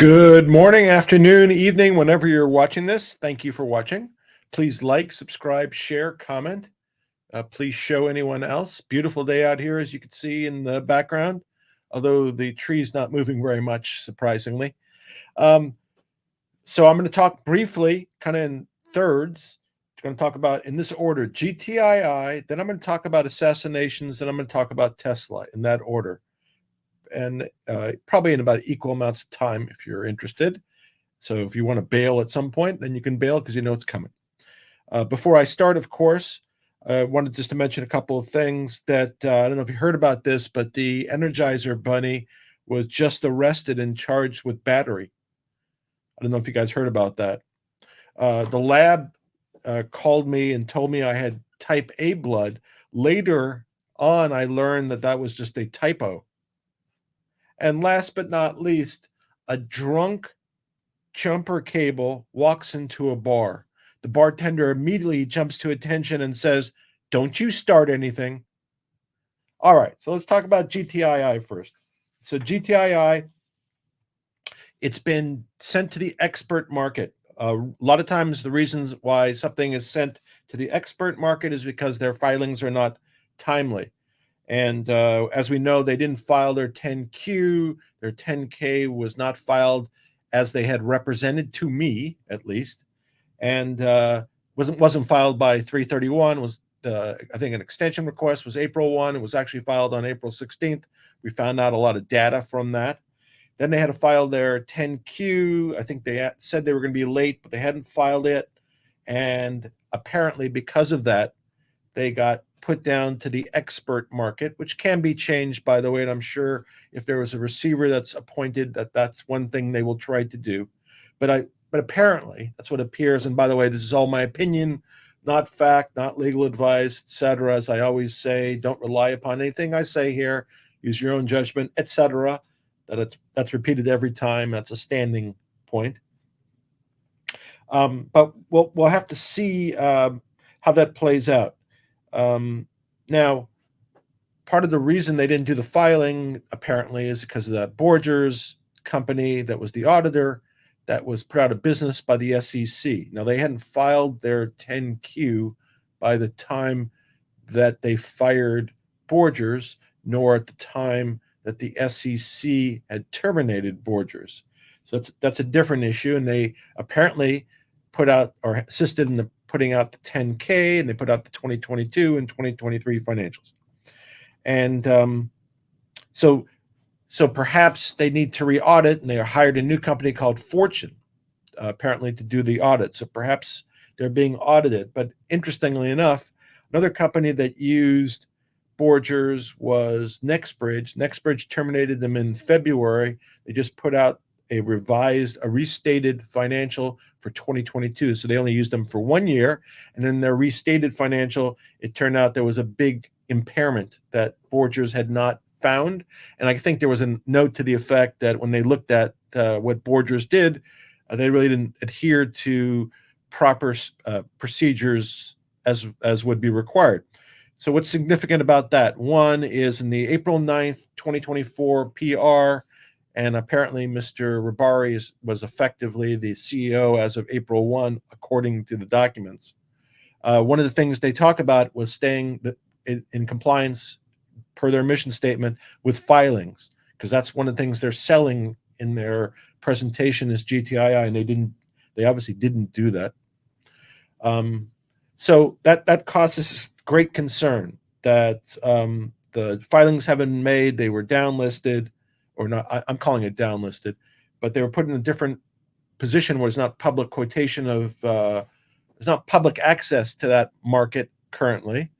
Good morning, afternoon, evening, whenever you're watching this. Thank you for watching. Please like, subscribe, share, comment. Please show anyone else. Beautiful day out here, as you can see in the background, although the tree's not moving very much, surprisingly. So I'm going to talk briefly, kind of in thirds. I'm going to talk about, in this order, GTII, then I'm going to talk about assassinations, then I'm going to talk about Tesla, in that order. And probably in about equal amounts of time if you're interested. So if you want to bail at some point, then you can bail because you know it's coming. Before I start, of course, I wanted just to mention a couple of things that I don't know if you heard about this, but the Energizer Bunny was just arrested and charged with battery. I don't know if you guys heard about that. The lab called me and told me I had type A blood. Later on, I learned that that was just a typo. And last but not least, a drunk jumper cable walks into a bar. The bartender immediately jumps to attention and says, "Don't you start anything." All right, so let's talk about GTII first. So GTII, it's been sent to the expert market. A lot of times the reasons why something is sent to the expert market is because their filings are not timely. And as we know, they didn't file their 10Q. Their 10K was not filed as they had represented to me, at least, and wasn't filed by 3/31. Was I think an extension request was April 1. It was actually filed on April 16th. We found out a lot of data from that. Then they had to file their 10Q. I think they said they were going to be late, but they hadn't filed it. And apparently, because of that, they got put down to the expert market, which can be changed, by the way. And I'm sure if there was a receiver that's appointed, that's one thing they will try to do. But apparently that's what appears. And by the way, this is all my opinion, not fact, not legal advice, etc. As I always say, don't rely upon anything I say here. Use your own judgment, etc. That's repeated every time. That's a standing point. But we'll have to see how that plays out. Now, part of the reason they didn't do the filing apparently is because of that Borgers company that was the auditor that was put out of business by the SEC. Now, they hadn't filed their 10Q by the time that they fired Borgers, nor at the time that the SEC had terminated Borgers. So that's a different issue. And they apparently put out or assisted in putting out the 10K, and they put out the 2022 and 2023 financials. And so perhaps they need to re-audit, and they hired a new company called Fortune, apparently, to do the audit. So perhaps they're being audited. But interestingly enough, another company that used Borgers was NextBridge. NextBridge terminated them in February. They just put out a restated financial for 2022. So they only used them for 1 year. And in their restated financial, it turned out there was a big impairment that Borgers had not found. And I think there was a note to the effect that when they looked at what Borgers did, they really didn't adhere to proper procedures as would be required. So what's significant about that? One is in the April 9th, 2024 PR, and apparently Mr. Rabari was effectively the CEO as of April 1, according to the documents. One of the things they talk about was staying in compliance per their mission statement with filings, because that's one of the things they're selling in their presentation is GTII, and they obviously didn't do that. So that causes great concern that the filings haven't been made. They were downlisted, or not. I'm calling it downlisted, but they were put in a different position where it's not public quotation of, there's not public access to that market currently.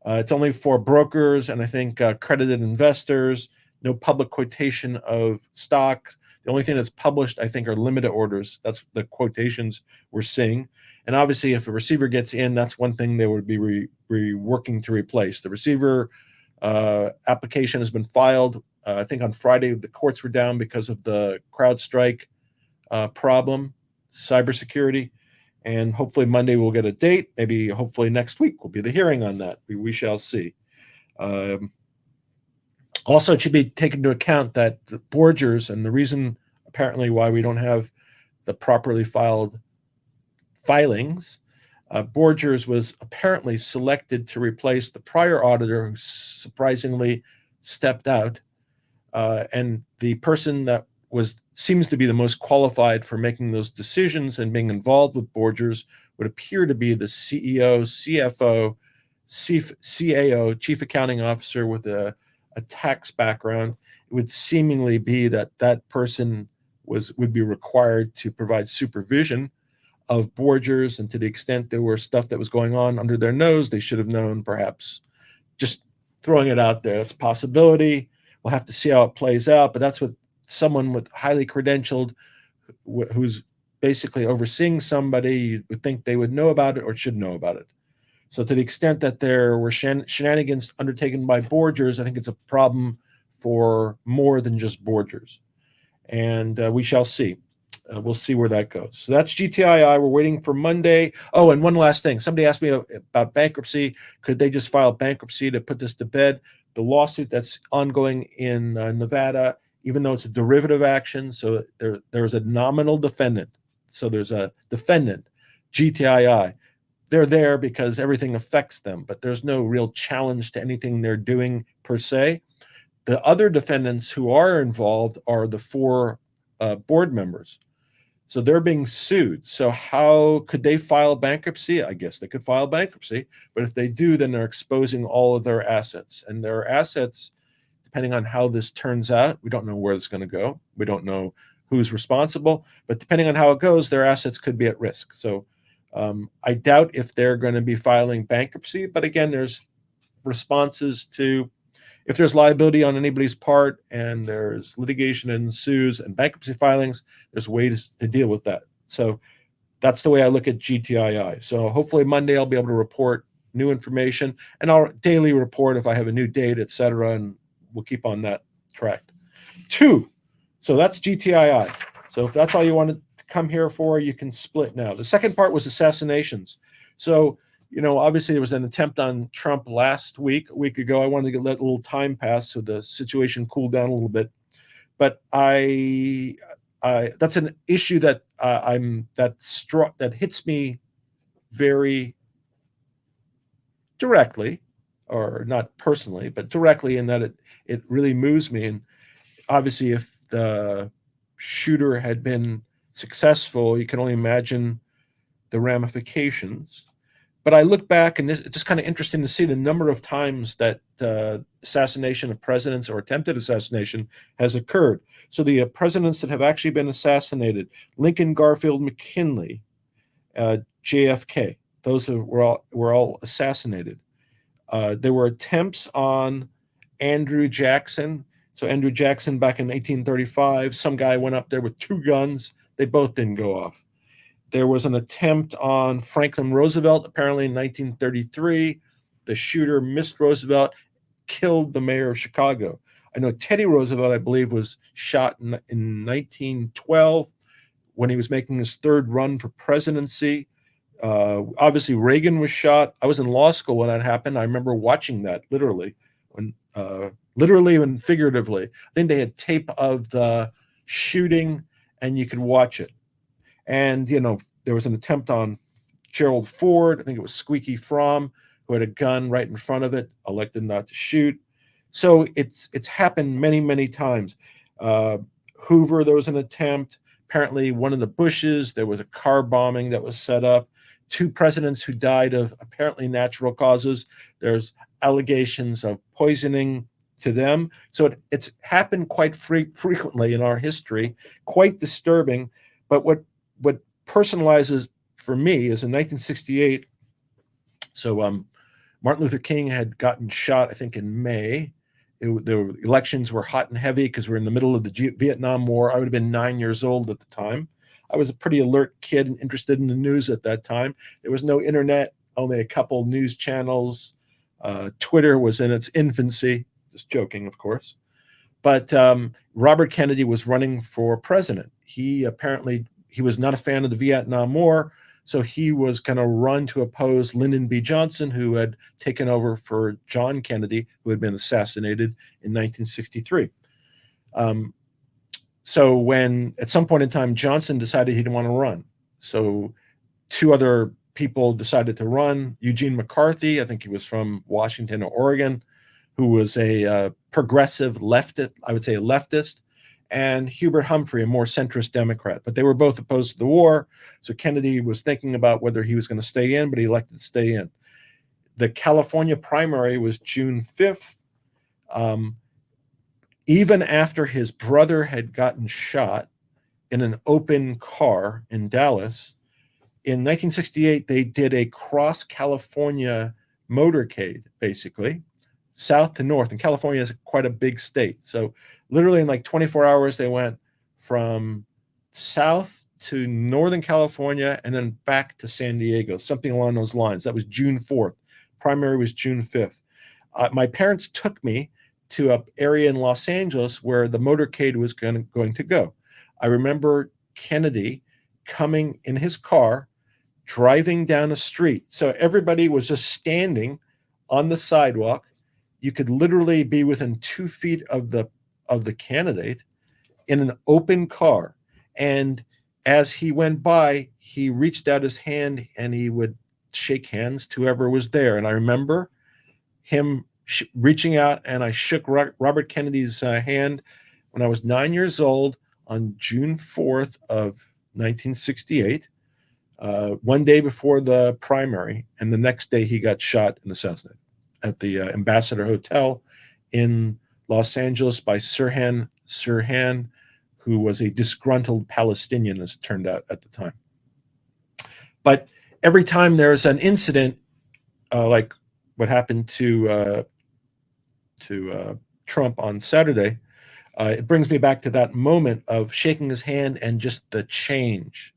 It's only for brokers and I think accredited investors, no public quotation of stocks. The only thing that's published, I think, are limited orders. That's the quotations we're seeing. And obviously, if a receiver gets in, that's one thing they would be working to replace. The receiver application has been filed. I think on Friday, the courts were down because of the CrowdStrike problem, cybersecurity. And hopefully Monday we'll get a date. Maybe hopefully next week will be the hearing on that. We shall see. Also, it should be taken into account that the Borgers, and the reason apparently why we don't have the properly filed filings. Borgers was apparently selected to replace the prior auditor who surprisingly stepped out. And the person that seems to be the most qualified for making those decisions and being involved with Borgers would appear to be the CEO, CFO, CAO, Chief Accounting Officer with a tax background. It would seemingly be that that person would be required to provide supervision of Borgers, and to the extent there were stuff that was going on under their nose, they should have known, perhaps. Just throwing it out there. That's a possibility. We'll have to see how it plays out, but that's what someone with highly credentialed who's basically overseeing somebody, you would think they would know about it or should know about it. So to the extent that there were shenanigans undertaken by Borgers, I think it's a problem for more than just Borgers. And we shall see. We'll see where that goes. So that's GTII. We're waiting for Monday. Oh, and one last thing. Somebody asked me about bankruptcy. Could they just file bankruptcy to put this to bed? The lawsuit that's ongoing in Nevada, even though it's a derivative action, so there's a nominal defendant. So there's a defendant, GTII. They're there because everything affects them, but there's no real challenge to anything they're doing per se. The other defendants who are involved are the 4 board members. So they're being sued. So how could they file bankruptcy? I guess they could file bankruptcy, but if they do, then they're exposing all of their assets. And their assets, depending on how this turns out, we don't know where it's going to go. We don't know who's responsible, but depending on how it goes, their assets could be at risk. So I doubt if they're going to be filing bankruptcy, but again, there's responses to if there's liability on anybody's part and there's litigation ensues and bankruptcy filings, there's ways to deal with that. So that's the way I look at GTII. So hopefully Monday I'll be able to report new information, and I'll daily report if I have a new date, et cetera, and we'll keep on that track. 2, so that's GTII. So if that's all you wanted to come here for, you can split now. The second part was assassinations. So obviously there was an attempt on Trump last week, a week ago. I wanted to let a little time pass so the situation cooled down a little bit. But that's an issue that that hits me very directly, or not personally, but directly, in that it really moves me. And obviously, if the shooter had been successful, you can only imagine the ramifications. But I look back, and it's just kind of interesting to see the number of times that assassination of presidents or attempted assassination has occurred. So the presidents that have actually been assassinated: Lincoln, Garfield, McKinley, JFK. Those were all assassinated. There were attempts on Andrew Jackson. So Andrew Jackson, back in 1835, some guy went up there with 2 guns. They both didn't go off. There was an attempt on Franklin Roosevelt, apparently in 1933. The shooter missed Roosevelt, killed the mayor of Chicago. I know Teddy Roosevelt, I believe, was shot in 1912 when he was making his 3rd run for presidency. Obviously, Reagan was shot. I was in law school when that happened. I remember watching that literally and figuratively. I think they had tape of the shooting, and you could watch it. And, there was an attempt on Gerald Ford. I think it was Squeaky Fromm, who had a gun right in front of it, elected not to shoot. So it's happened many, many times. Hoover, there was an attempt. Apparently, one of the Bushes, there was a car bombing that was set up. 2 presidents who died of apparently natural causes. There's allegations of poisoning to them. So it's happened quite frequently in our history, quite disturbing. But what personalizes for me is in 1968. So Martin Luther King had gotten shot, I think, in May. The elections were hot and heavy because we're in the middle of the Vietnam War. I would have been 9 years old at the time. I was a pretty alert kid and interested in the news at that time. There was no internet, only a couple news channels. Twitter was in its infancy. Just joking, of course. But Robert Kennedy was running for president. He was not a fan of the Vietnam War, so he was going to run to oppose Lyndon B. Johnson, who had taken over for John Kennedy, who had been assassinated in 1963. So when at some point in time, Johnson decided he didn't want to run. So two other people decided to run. Eugene McCarthy, I think he was from Washington or Oregon, who was a progressive leftist, I would say a leftist, and Hubert Humphrey, a more centrist Democrat. But they were both opposed to the war. So Kennedy was thinking about whether he was going to stay in, but he elected to stay in. The California primary was June 5th. Even after his brother had gotten shot in an open car in Dallas, in 1968, they did a cross California motorcade, basically, south to north. And California is quite a big state. So literally in like 24 hours, they went from south to Northern California and then back to San Diego, something along those lines. That was June 4th. Primary was June 5th. My parents took me to an area in Los Angeles where the motorcade was going to go. I remember Kennedy coming in his car, driving down a street. So everybody was just standing on the sidewalk. You could literally be within 2 feet of the candidate in an open car. And as he went by, he reached out his hand and he would shake hands to whoever was there. And I remember him reaching out, and I shook Robert Kennedy's hand when I was 9 years old on June 4th of 1968. One day before the primary, and the next day he got shot and assassinated at the Ambassador Hotel in Los Angeles by Sirhan Sirhan, who was a disgruntled Palestinian, as it turned out at the time. But every time there's an incident like what happened to Trump on Saturday, it brings me back to that moment of shaking his hand and just the change.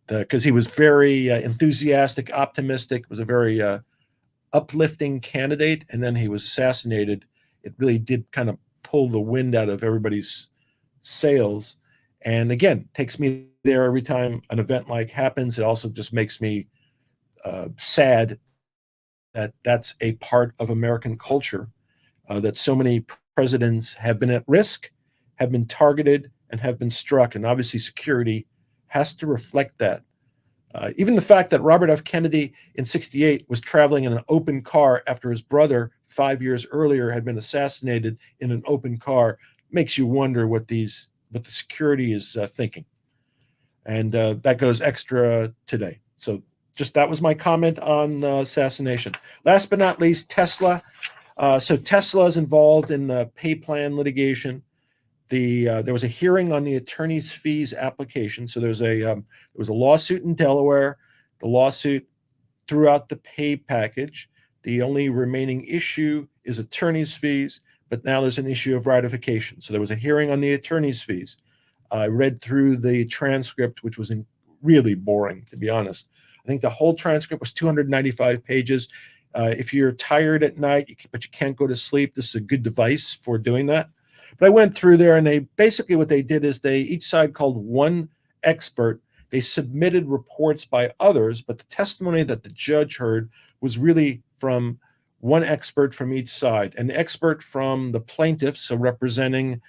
Because he was very enthusiastic, optimistic, was a very uplifting candidate, and then he was assassinated. It really did kind of pull the wind out of everybody's sails. And again, takes me there every time an event like happens. It also just makes me sad that that's a part of American culture, that so many presidents have been at risk, have been targeted, and have been struck. And obviously security has to reflect that. Even the fact that Robert F. Kennedy in 68 was traveling in an open car after his brother 5 years earlier had been assassinated in an open car makes you wonder what the security is thinking. And that goes extra today. So just that was my comment on assassination. Last but not least, Tesla. So Tesla is involved in the pay plan litigation. There was a hearing on the attorney's fees application. So there was a lawsuit in Delaware. The lawsuit threw out the pay package. The only remaining issue is attorney's fees, but now there's an issue of ratification. So there was a hearing on the attorney's fees. I read through the transcript, which was really boring, to be honest. I think the whole transcript was 295 pages. If you're tired at night, but you can't go to sleep, this is a good device for doing that. But I went through there, and what they did is each side called one expert. They submitted reports by others, but the testimony that the judge heard was really from one expert from each side. An expert from the plaintiffs, so representing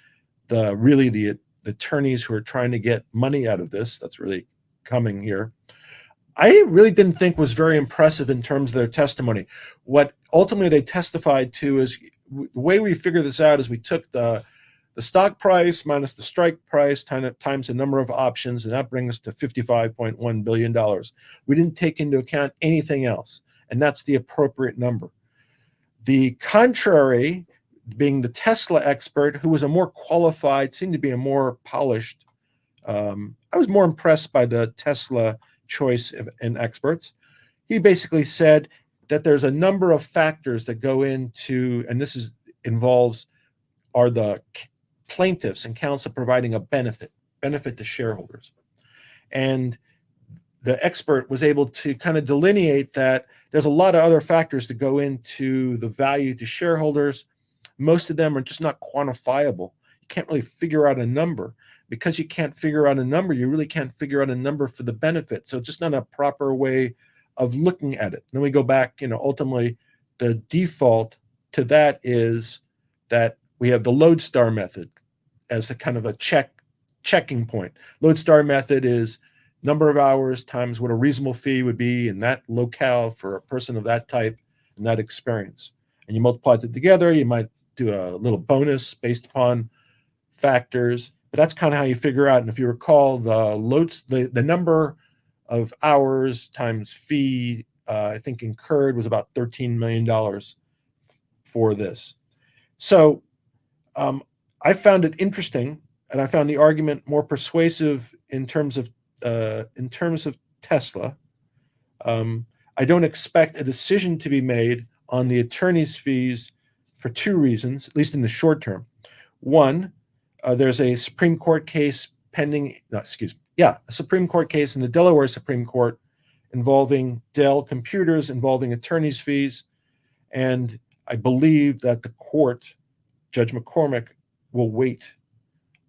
the attorneys who are trying to get money out of this. That's really coming here. I really didn't think was very impressive in terms of their testimony. What ultimately they testified to is the way we figured this out is we took the stock price minus the strike price times the number of options, and that brings us to $55.1 billion. We didn't take into account anything else, and that's the appropriate number. The contrary, being the Tesla expert, who was a more qualified, seemed to be a more polished. I was more impressed by the Tesla choice in experts. He basically said that there's a number of factors that go into, and are the plaintiffs and counsel providing a benefit to shareholders. And the expert was able to kind of delineate that there's a lot of other factors that go into the value to shareholders. Most of them are just not quantifiable. You can't really figure out a number. Because you can't figure out a number, you really can't figure out a number for the benefit. So it's just not a proper way of looking at it. Then we go back, ultimately the default to that is that we have the lodestar method as a kind of a check checking point. Lodestar method is number of hours times what a reasonable fee would be in that locale for a person of that type and that experience. And you multiply it together, you might do a little bonus based upon factors, but that's kind of how you figure out. And if you recall, the number of hours times fee, I think incurred was about $13 million for this. So I found it interesting, and I found the argument more persuasive in terms of Tesla. I don't expect a decision to be made on the attorney's fees for two reasons, at least in the short term. One, there's a Supreme Court case pending, no, excuse me, yeah, a Supreme Court case in the Delaware Supreme Court involving Dell Computers, involving attorney's fees. And I believe that the court, Judge McCormick, will wait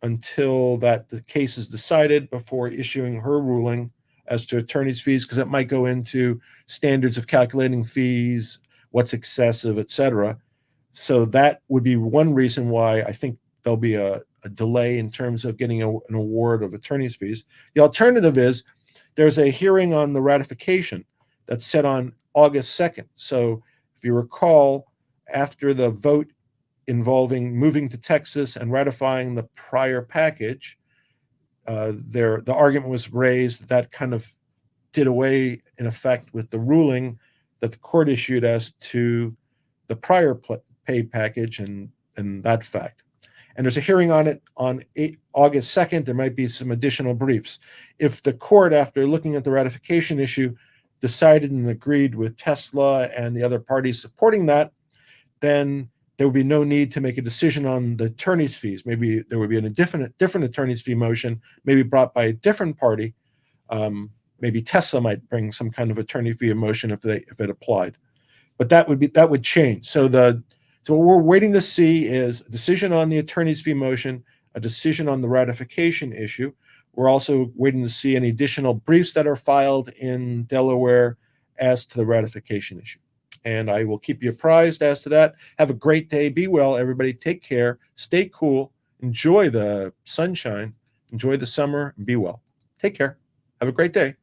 until the case is decided before issuing her ruling as to attorney's fees, because it might go into standards of calculating fees, what's excessive, et cetera. So that would be one reason why I think there'll be a delay in terms of getting an award of attorney's fees. The alternative is there's a hearing on the ratification that's set on August 2nd. So if you recall, after the vote involving moving to Texas and ratifying the prior package, the argument was raised that kind of did away, in effect, with the ruling that the court issued as to the prior pay package and that fact. And there's a hearing on it on August 2nd. There might be some additional briefs. If the court, after looking at the ratification issue, decided and agreed with Tesla and the other parties supporting that, then there would be no need to make a decision on the attorney's fees. Maybe there would be a different attorney's fee motion, maybe brought by a different party. Maybe Tesla might bring some kind of attorney fee motion if it applied. But that would change. So what we're waiting to see is a decision on the attorney's fee motion, a decision on the ratification issue. We're also waiting to see any additional briefs that are filed in Delaware as to the ratification issue. And I will keep you apprised as to that. Have a great day. Be well, everybody. Take care. Stay cool. Enjoy the sunshine. Enjoy the summer. And be well. Take care. Have a great day.